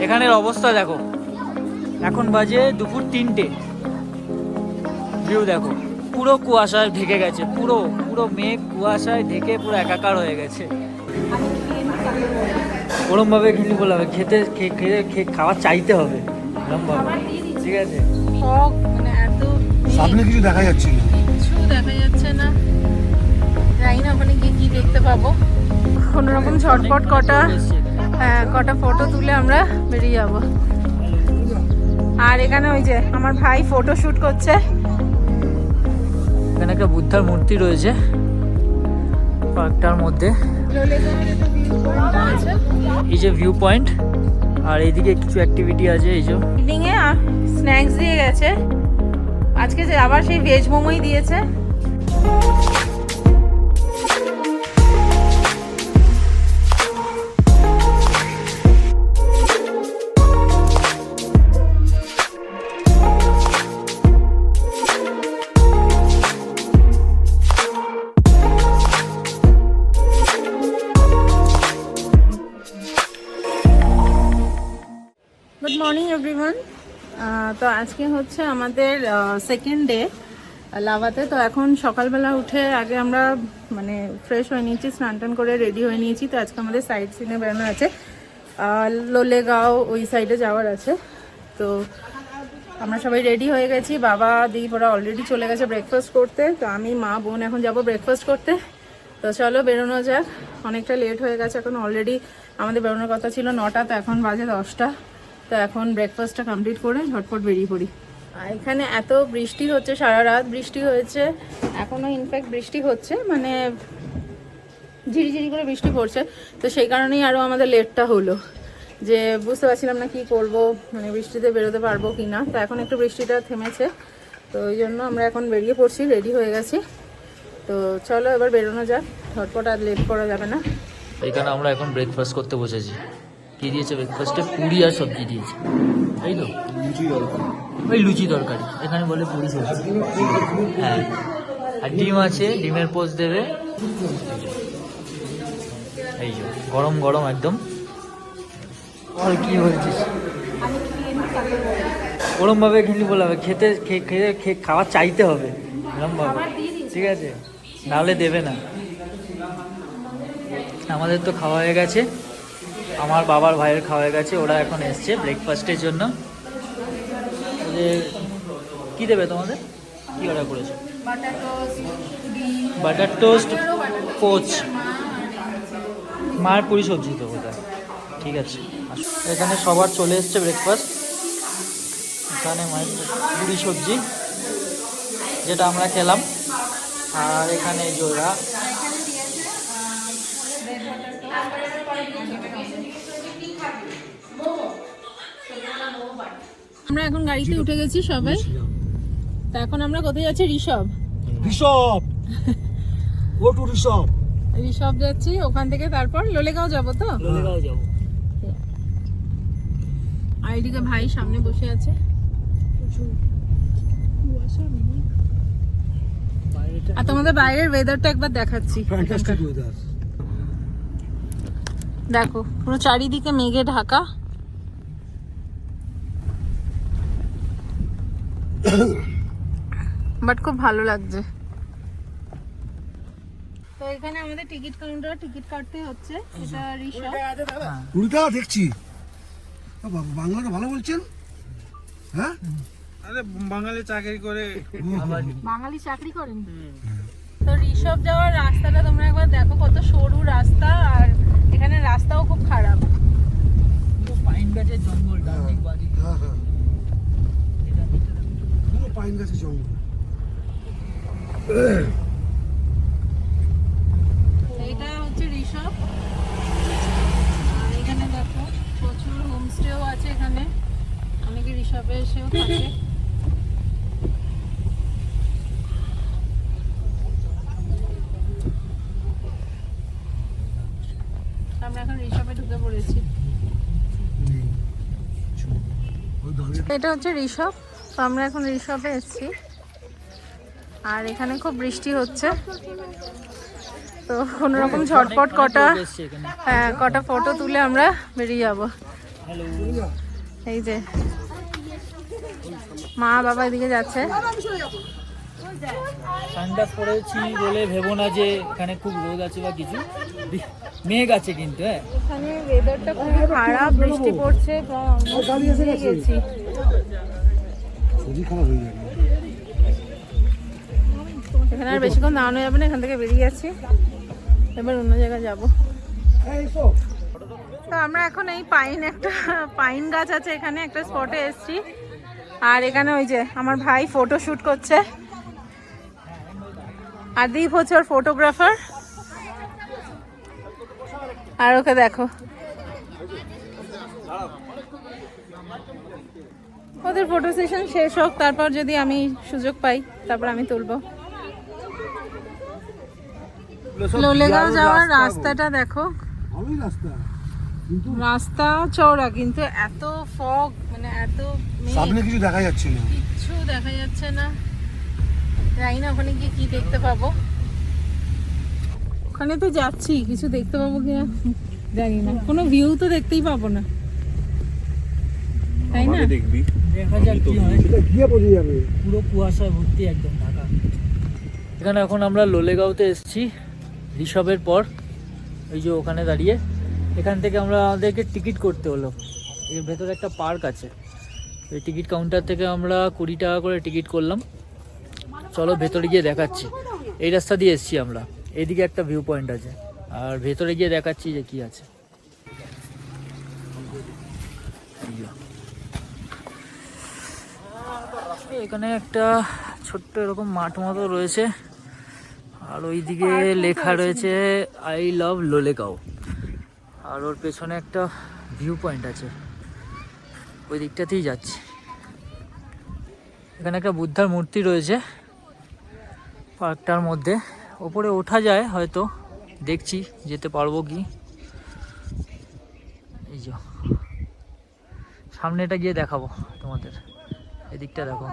এখানের অবস্থা দেখো, এখন বাজে দুপুর 3টে। ভিউ দেখো, পুরো কুয়াশায় ঢেকে গেছে, পুরো পুরো মেঘ কুয়াশায় ঢেকে পুরো একাকার হয়ে গেছে। ওরমভাবে খেলি বলে হবে, খেতে খাওয়া চাইতে হবে এরমভাবে, ঠিক আছে? মানে এত সামনে কিছু দেখা যাচ্ছে না, কিছু দেখা যাচ্ছে না, জানি না ওখানে গিয়ে কি দেখতে পাবো। কোনোরকম ঝটপট কটা ফটো তুলে আমরা বেরিয়ে যাব। আর এখানে ওই যে আমার ভাই ফটো শুট করছে। এখানে একটা বুদ্ধার মূর্তি রয়েছে পার্কটার মধ্যে, এই যে ভিউ পয়েন্ট। আর এইদিকে কিছু অ্যাক্টিভিটি আছে। এই যে বিল্ডিংয়ে স্ন্যাক্স দিয়ে গেছে, আজকে যে আবার সেই ভেজ মোমোই দিয়েছে। Good morning everyone. তো আজকে হচ্ছে আমাদের সেকেন্ড ডে লাভাতে। তো এখন সকালবেলা উঠে আগে আমরা মানে ফ্রেশ হয়ে নিয়েছি, স্নান টান করে রেডি হয়ে নিয়েছি। তো আজকে আমাদের সাইড সিনে বেরোনো আছে, লোলেগাঁও ওই সাইডে যাওয়ার আছে। তো আমরা সবাই রেডি হয়ে গেছি, বাবা দিদি ওরা অলরেডি চলে গেছে ব্রেকফাস্ট করতে। তো আমি মা বোন এখন যাব ব্রেকফাস্ট করতে। তো চলো বেরোনো যাক, অনেকটা লেট হয়ে গেছে, এখন অলরেডি আমাদের বেরোনোর কথা ছিল 9টা, তো এখন বাজে 10টা। তো এখন ব্রেকফাস্টটা কমপ্লিট করে ঝটপট বেরিয়ে পড়ি। আর এখানে এত বৃষ্টি হচ্ছে, সারা রাত বৃষ্টি হয়েছে, এখনও ইনফ্যাক্ট বৃষ্টি হচ্ছে, মানে ঝিরিঝিরি করে বৃষ্টি পড়ছে। তো সেই কারণেই আরও আমাদের লেটটা হলো, যে বুঝতে পারছিলাম না কি করব, মানে বৃষ্টিতে বেরোতে পারবো কি না। তো এখন একটু বৃষ্টিটা থেমেছে, তো ওই জন্য আমরা এখন বেরিয়ে পড়ছি, রেডি হয়ে গেছি। তো চলো এবার বেরোনো যাক, ঝটপট আর লেট করা যাবে না। এখানে আমরা এখন ব্রেকফাস্ট করতে বসেছি। কি দিয়েছে ব্রেকফাস্টে? পুরি আর সবজি দিয়েছে, তাই তো? ওই লুচি তরকারি, এখানে বলে পুরি সবজি। হ্যাঁ, আর ডিম আছে, ডিমের পোস্ট দেবে। এই যে গরম গরম একদম। আর কি বলছিস, ওরমভাবে খেলি বলে হবে, খেতে খাওয়া চাইতে হবে এরমভাবে, ঠিক আছে? নাহলে দেবে না। আমাদের তো খাওয়া হয়ে গেছে, আমার বাবার ভাইয়ের খাওয়া হয়ে গেছে, ওরা এখন এসছে ব্রেকফাস্টের জন্য। কি দেবে তোমাদের? কি অর্ডার করেছো? বাটার টোস্ট, কোচ, মায়ের পুরি সবজি তো বোধ হয়। ঠিক আছে, এখানে সবার চলে এসছে ব্রেকফাস্ট। এখানে মায়ের পুরি সবজি যেটা আমরা খেলাম, আর এখানে জোড়া আমরা এখন গাড়িতে উঠে গেছি সবাই। তা এখন আমরা কোথায় যাচ্ছি? ঋষভ যাচ্ছি, ওখান থেকে তারপর লোলেগাঁও যাবো। তো লোলেগাঁও যাবো। আর এদিকে ভাই সামনে বসে আছে। আর তোমাদের বাইরের ওয়েদারটা একবার দেখাচ্ছি, দেখো পুরো চারিদিকে মেঘে ঢাকা। বাট খুব ভালো লাগছে। তো এখানে আমাদের টিকিট কাউন্টার, টিকিট কাটতে হচ্ছে। এটা ঋষভ। 20 টাকা দেখছি। বাংলাটা ভালো বলছেন? হ্যাঁ, আরে বাঙালি চাকরি করে, বাঙালি চাকরি করেন। তো ঋষভ যাওয়ার রাস্তাটা তোমরা একবার দেখো, কত সরু রাস্তা, আর এখানে রাস্তাও খুব খারাপ। পাইন গাছের জঙ্গল, ডান দিক বাঁ দিক। হ্যাঁ হ্যাঁ, পুরো পাইন গাছের জঙ্গল। এইটা হচ্ছে ঋষভ। আর এখানে দেখো প্রচুর হোমস্টেও আছে, এখানে অনেকে ঋষভে এসেও থাকে। আমরা এখন ঋষভে ঢুকে পড়েছি। এটা হচ্ছে ঋষভ। তো আমরা এখন ঋষভে এসেছি, আর এখানে খুব বৃষ্টি হচ্ছে। তো কোনোরকম ঝটপট কটা ফটো তুলে আমরা বেরিয়ে যাব। এই যে মা বাবা এদিকে যাচ্ছে। সানগ্লাস পরেছি বলে ভেবো না যে এখানে খুব রোদ আছে বা কিছু, মেঘ আছে কিন্তু। হ্যাঁ, এখানে ওয়েদারটা খুব খারাপ, বৃষ্টি পড়ছে, প্রায় আমরা ভিজে গেছি। শরীর খারাপ হয়ে যাবে। এখানে আর বেশিক্ষণ দাঁড়ানো যাবে না, এখান থেকে বেরিয়ে যাচ্ছি, এবার অন্য জায়গায় যাব। তো আমরা এখন এই একটা পাইন গাছ আছে এখানে একটা স্পটে এসেছি, আর এখানে ওই যে আমার ভাই ফটো শুট করছে, আর দীপ হচ্ছে ওর ফটোগ্রাফার। আর ওকে দেখো, ওদের ফটো সেশন শেষ হোক, তারপর যদি আমি সুযোগ পাই তারপর আমি তুলবো। লোলেগাঁও যাওয়ার রাস্তাটা দেখো, ভালোই রাস্তা, কিন্তু রাস্তা চওড়া কিন্তু এত ফগ, মানে এত মেঘ, সামনে কিছু দেখা যাচ্ছে না। কিচ্ছু দেখা যাচ্ছে না। জানি না ওখানে গিয়ে কি দেখতে পাবো, ওখানে তো যাচ্ছি, কিছু দেখতে পাবো কিনা জানি না, কোনো ভিউ তো দেখতেই পাবো না, তাই না? দেখবি দেখা যাক কি হয়। সেটা গিয়ে বোঝা যাবে। পুরো কুয়াশায় ভর্তি একদম ঢাকা। এখানে এখন আমরা লোলেগাঁওতে এসেছি ঋষভের পর, এই যে ওখানে দাঁড়িয়ে। এখান থেকে আমাদেরকে টিকিট করতে হলো, এর ভেতরে একটা পার্ক আছে, এই টিকিট কাউন্টার থেকে আমরা 20 টাকা করে টিকিট করলাম। চলো ভেতরে গিয়ে দেখাচ্ছি। এই রাস্তা দিয়ে এসেছি আমরা, এইদিকে একটা ভিউ পয়েন্ট আছে, আর ভেতরে গিয়ে দেখাচ্ছি যে কি আছে। এখানে একটা ছোট্ট এরকম মাঠ মতো রয়েছে, আর ওইদিকে লেখা রয়েছে আই লাভ লোলেগাঁও, আর ওর পেছনে একটা ভিউ পয়েন্ট আছে, ওই দিকটাতেই যাচ্ছি। এখানে একটা বুদ্ধার মূর্তি রয়েছে পার্কটার মধ্যে, ওপরে ওঠা যায় হয়তো, দেখছি যেতে পারবো কি। এই যে সামনেটা গিয়ে দেখাবো তোমাদের, এদিকটা দেখো,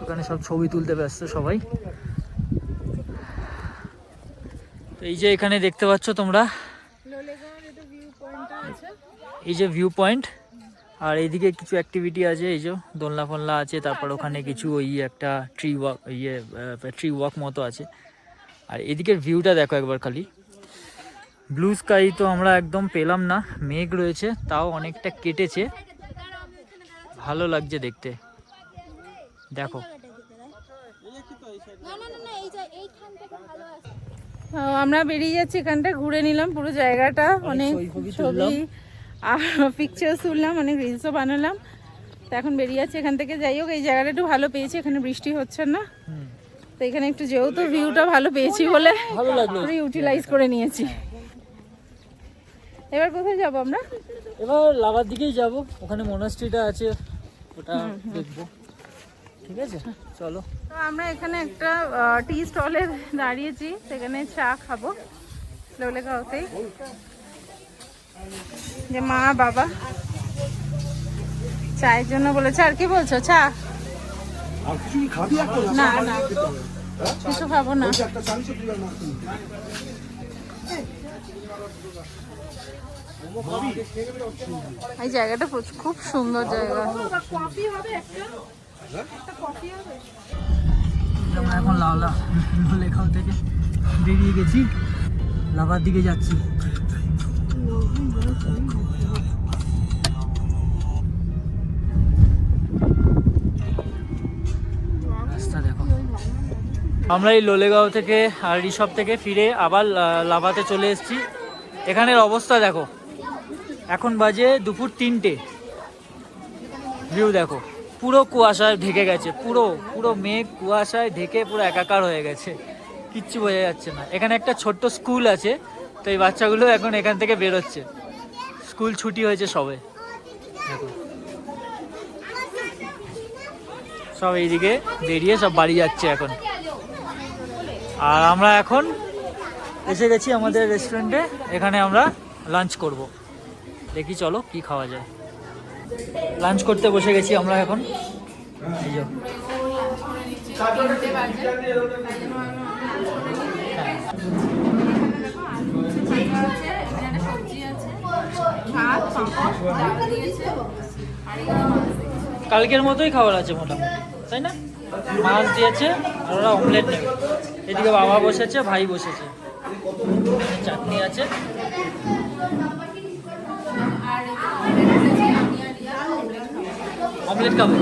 ওখানে সব ছবি তুলতে ব্যস্ত সবাই। তো এই যে এখানে দেখতে পাচ্ছ তোমরা, এই যে ভিউ পয়েন্ট, আর এইদিকে কিছু অ্যাক্টিভিটি আছে, এই যে দোলনা ফোলনা আছে, তারপর ওখানে কিছু ওই একটা ট্রি ওয়াক মতো আছে। আর এদিকের ভিউটা দেখো একবার খালি, ব্লু স্কাই তো আমরা একদম পেলাম না, মেঘ রয়েছে, তাও অনেকটা কেটেছে, ভালো লাগছে দেখতে। দেখো আমরা বেরিয়ে যাচ্ছি এখানটা, ঘুরে নিলাম পুরো জায়গাটা, অনেক ছবি আর পিকচার তুললাম, অনেক রিলসও বানালাম। তো এখন বেরিয়ে যাচ্ছি এখান থেকে। যাই হোক, এই জায়গাটা একটু ভালো পেয়েছি, এখানে বৃষ্টি হচ্ছে না, তো এখানে একটু যেহেতু ভিউটা ভালো পেয়েছি বলে ভালো লাগলো, পুরো ইউটিলাইজ করে নিয়েছি। এবার কোথায় যাবো আমরা? এবার লাভার দিকেই যাব, ওখানে মনাস্ট্রিটা আছে, ওটা দেখবো। ঠিক আছে, চলো। তো আমরা এখানে একটা টি স্টলে দাঁড়িয়েছি, সেখানে চা খাবো লোলেগাঁওতেই। যে মা বাবা চায়ের জন্য বলেছে। আর কি বলছো, চা? আর কিছু কি খাবি? একটা না না, কিছু খাবো না। একটা চান্স দিলাম না। এই জায়গাটা খুব সুন্দর জায়গা। আমরা এখন লোলেগাঁও থেকে বেরিয়ে গেছি, লাভার দিকে যাচ্ছি। রাস্তা দেখো। আমরা এই লোলেগাঁও থেকে আর ঋষভ থেকে ফিরে আবার লাভাতে চলে এসেছি। এখানের অবস্থা দেখো, এখন বাজে দুপুর 3টে, ভিউ দেখো, পুরো কুয়াশায় ঢেকে গেছে, পুরো মেঘ কুয়াশায় ঢেকে পুরো একাকার হয়ে গেছে, কিচ্ছু বোঝা যাচ্ছে না। এখানে একটা ছোট্ট স্কুল আছে, তো এই বাচ্চাগুলো এখন এখান থেকে বেরোচ্ছে, স্কুল ছুটি হয়েছে সবে, দেখো সব এইদিকে বেরিয়ে সব বাড়ি যাচ্ছে এখন। আর আমরা এখন এসে গেছি আমাদের রেস্টুরেন্টে, এখানে আমরা লাঞ্চ করব। দেখি চলো কি খাওয়া যায়। লাঞ্চ করতে বসে গেছি আমরা এখন। এই যে হ্যাঁ। কালকের মতোই খাবার আছে মোটামুটি, তাই না? মাছ দিয়েছে আর ওরা অমলেট নেবে। এদিকে বাবা বসেছে, ভাই বসেছে, চাটনি আছে। অমলেট খাবো।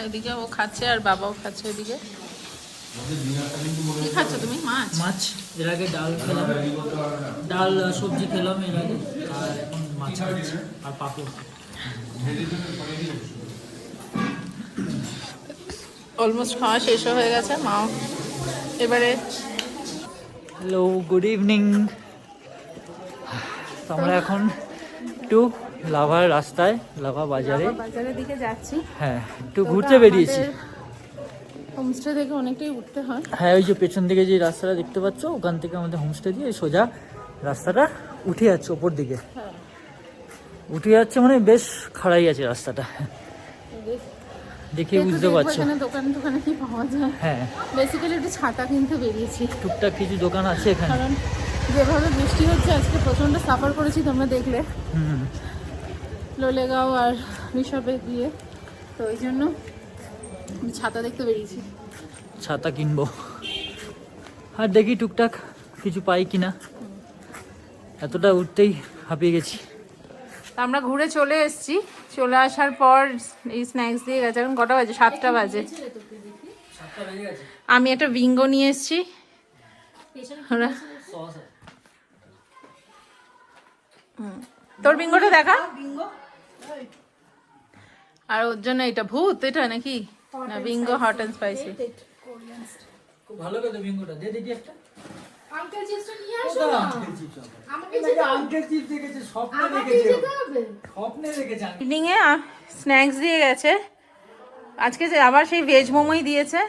এদিকে ও খাচ্ছে আর বাবাও খাচ্ছে এদিকে। কি খাচ্ছ তুমি? মাছ? মাছ এর আগে ডাল খেলাম, ডাল সবজি খেলাম এর আগে, আর এখন মাছ খাচ্ছি আর পাপড়। অলমোস্ট খাওয়া শেষ হয়ে গেছে। মাও এবারে হ্যালো, গুড ইভিনিং। আমরা এখন একটু লাভার রাস্তায়, লাভা বাজারে, বাজারের দিকে যাচ্ছি। হ্যাঁ একটু ঘুরতে বেরিয়েছি। হোমস্টে থেকে অনেকটাই উঠতে হয়। হ্যাঁ, ওই যে পেছন দিকে যে রাস্তাটা দেখতে পাচ্ছ, ওখান থেকে আমাদের হোমস্টে দিয়ে সোজা রাস্তাটা উঠে যাচ্ছে ওপর দিকে। উঠে যাচ্ছে মানে বেশ খাড়াই আছে রাস্তাটা, দেখে বুঝতে পারছো। এখানে দোকানে কি পাওয়া যায়? হ্যাঁ, বেসিক্যালি একটু ছাতা কিনতে বেরিয়েছি। টুকটাক কিছু দোকান আছে এখানে। কারণ যেভাবে বৃষ্টি হচ্ছে আজকে প্রচন্ড সাফার করেছি, তোমরা দেখলে লোলেগাঁও আর ঋষভে গিয়ে, তো ওই জন্য ছাতা দেখতে বেরিয়েছি। ছাতা কিনবো আর দেখি টুকটাক কিছু পাই কিনা, এতটা উঠতেই হাঁপিয়ে গেছি। আমরা ঘুরে চলে এসেছি। চলে আসার পর এই স্ন্যাক্স দিয়ে গেছে। এখন কটা বাজে? 7টা বাজে। আমি একটা বিঙ্গো নিয়ে এসেছি। তোর বিঙ্গোটা দেখা। আর ওর জন্য এটা ভূত, এটা নাকি না বিঙ্গো হট অ্যান্ড স্পাইসি। খুব ভালো করে বিঙ্গোটা দে দেখি একটা। আঙ্কেল চিপসটা নিয়ে আসো না। আমাকে আঙ্কেল চিপস দেখেছে, স্বপ্নে দেখেছে, স্বপ্নে দেখেছে। ইভিনিং এ স্ন্যাক্স দিয়ে গেছে। আজকে আবার সেই ভেজ মোমোই দিয়েছে।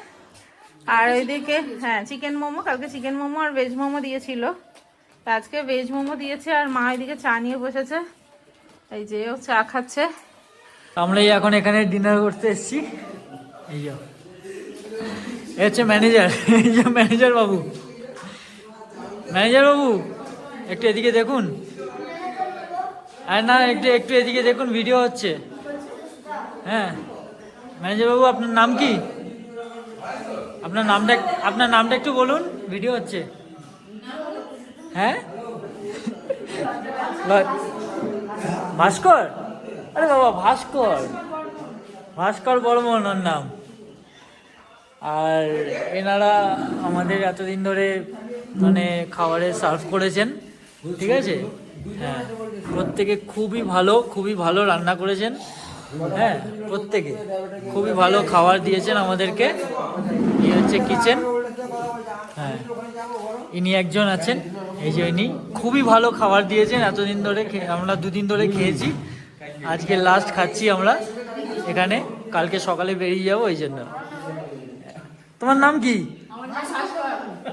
আর ওইদিকে হ্যাঁ চিকেন মোমো, কালকে চিকেন মোমো আর ভেজ মোমো দিয়েছিল, আজকে ভেজ মোমো দিয়েছে। আর মা ওইদিকে চা নিয়ে বসেছে, এই যে ও চা খাচ্ছে। আমরা এখন এখানে ডিনার করতে এসেছি। এই যে এ হচ্ছে ম্যানেজার, এই যে ম্যানেজার বাবু। ম্যানেজার বাবু একটু এদিকে দেখুন। আর না একটু একটু এদিকে দেখুন, ভিডিও হচ্ছে। হ্যাঁ ম্যানেজার বাবু, আপনার নাম কি? আপনার নামটা একটু বলুন, ভিডিও হচ্ছে। হ্যাঁ ভাস্কর? আরে বাবা, ভাস্কর বর্মন ওর নাম। আর এনারা আমাদের এতদিন ধরে মানে খাবারে সার্ভ করেছেন, ঠিক আছে? হ্যাঁ, প্রত্যেকে খুবই ভালো রান্না করেছেন। হ্যাঁ, প্রত্যেকে খুবই ভালো খাবার দিয়েছেন আমাদেরকে। এই হচ্ছে কিচেন। হ্যাঁ, ইনি একজন আছেন, এই যে ইনি খুবই ভালো খাবার দিয়েছেন। এতদিন ধরে আমরা 2 দিন ধরে খেয়েছি, আজকে লাস্ট খাচ্ছি আমরা এখানে। কালকে সকালে বেরিয়ে যাবো, ওই জন্য। তোমার নাম কি?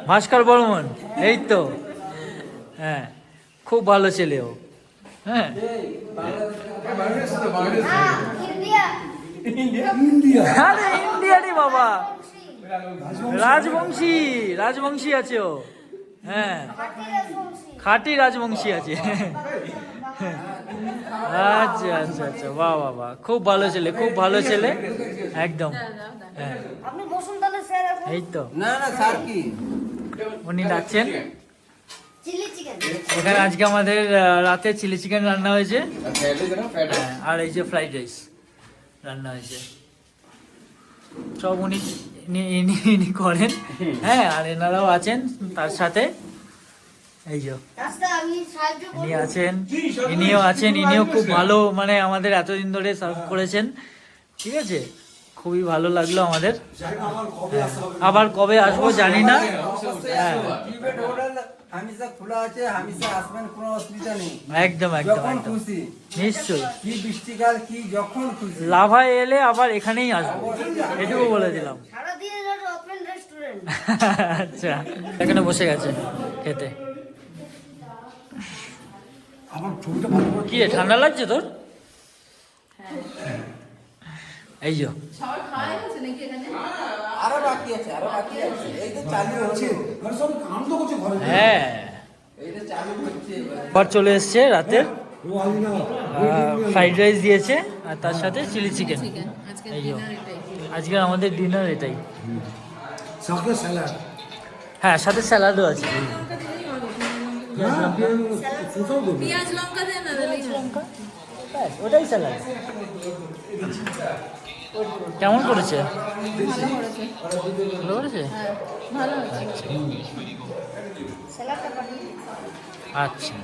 ভাস্কর বর্মন, এই তো। হ্যাঁ, খুব ভালো ছেলে ও। হ্যাঁ, আরে ইন্ডিয়ানি বাবা, রাজবংশী আছে ও। হ্যাঁ, খাঁটি রাজবংশী আছে। আচ্ছা আচ্ছা আচ্ছা, বাহ বাহ বাহ, খুব ভালো ছেলে, একদম। হ্যাঁ, এই তো উনি ডাকছেন। এখানে আজকে আমাদের রাতে চিলি চিকেন রান্না হয়েছে, আর এই যে ফ্রাইড রাইস রান্না হয়েছে। সব উনি করেন। হ্যাঁ, আর এনারাও আছেন তার সাথে। এই যে ইনিও আছেন, ইনিও খুব ভালো, মানে আমাদের এতদিন ধরে সার্ভ করেছেন, ঠিক আছে? খুবই ভালো লাগলো আমাদের। আবার কবে আসবো জানি না। হ্যাঁ, একদম নিশ্চয়ই। লাভায় এলে আবার এখানেই আসবো, এটুকু বলে দিলাম। আচ্ছা, এখানে বসে গেছে খেতে। কি রে, ঠান্ডা লাগছে তোর? এই যে আরো বাকি আছে, এই তো চালু হচ্ছে। সব কাম তো করছে ঘরে। হ্যাঁ, আবার চলে এসছে রাতে ফ্রাইড রাইস দিয়েছে আর তার সাথে চিলি চিকেন। এই যে আজকে আমাদের ডিনার এটাই। সঙ্গে স্যালাড। হ্যাঁ, সাথে স্যালাডও আছে। পেঁয়াজ লঙ্কা দেন না ব্যাস, ওটাই স্যালাড। কেমন করেছে? ভালো করেছে। ভালো আছে। আচ্ছা।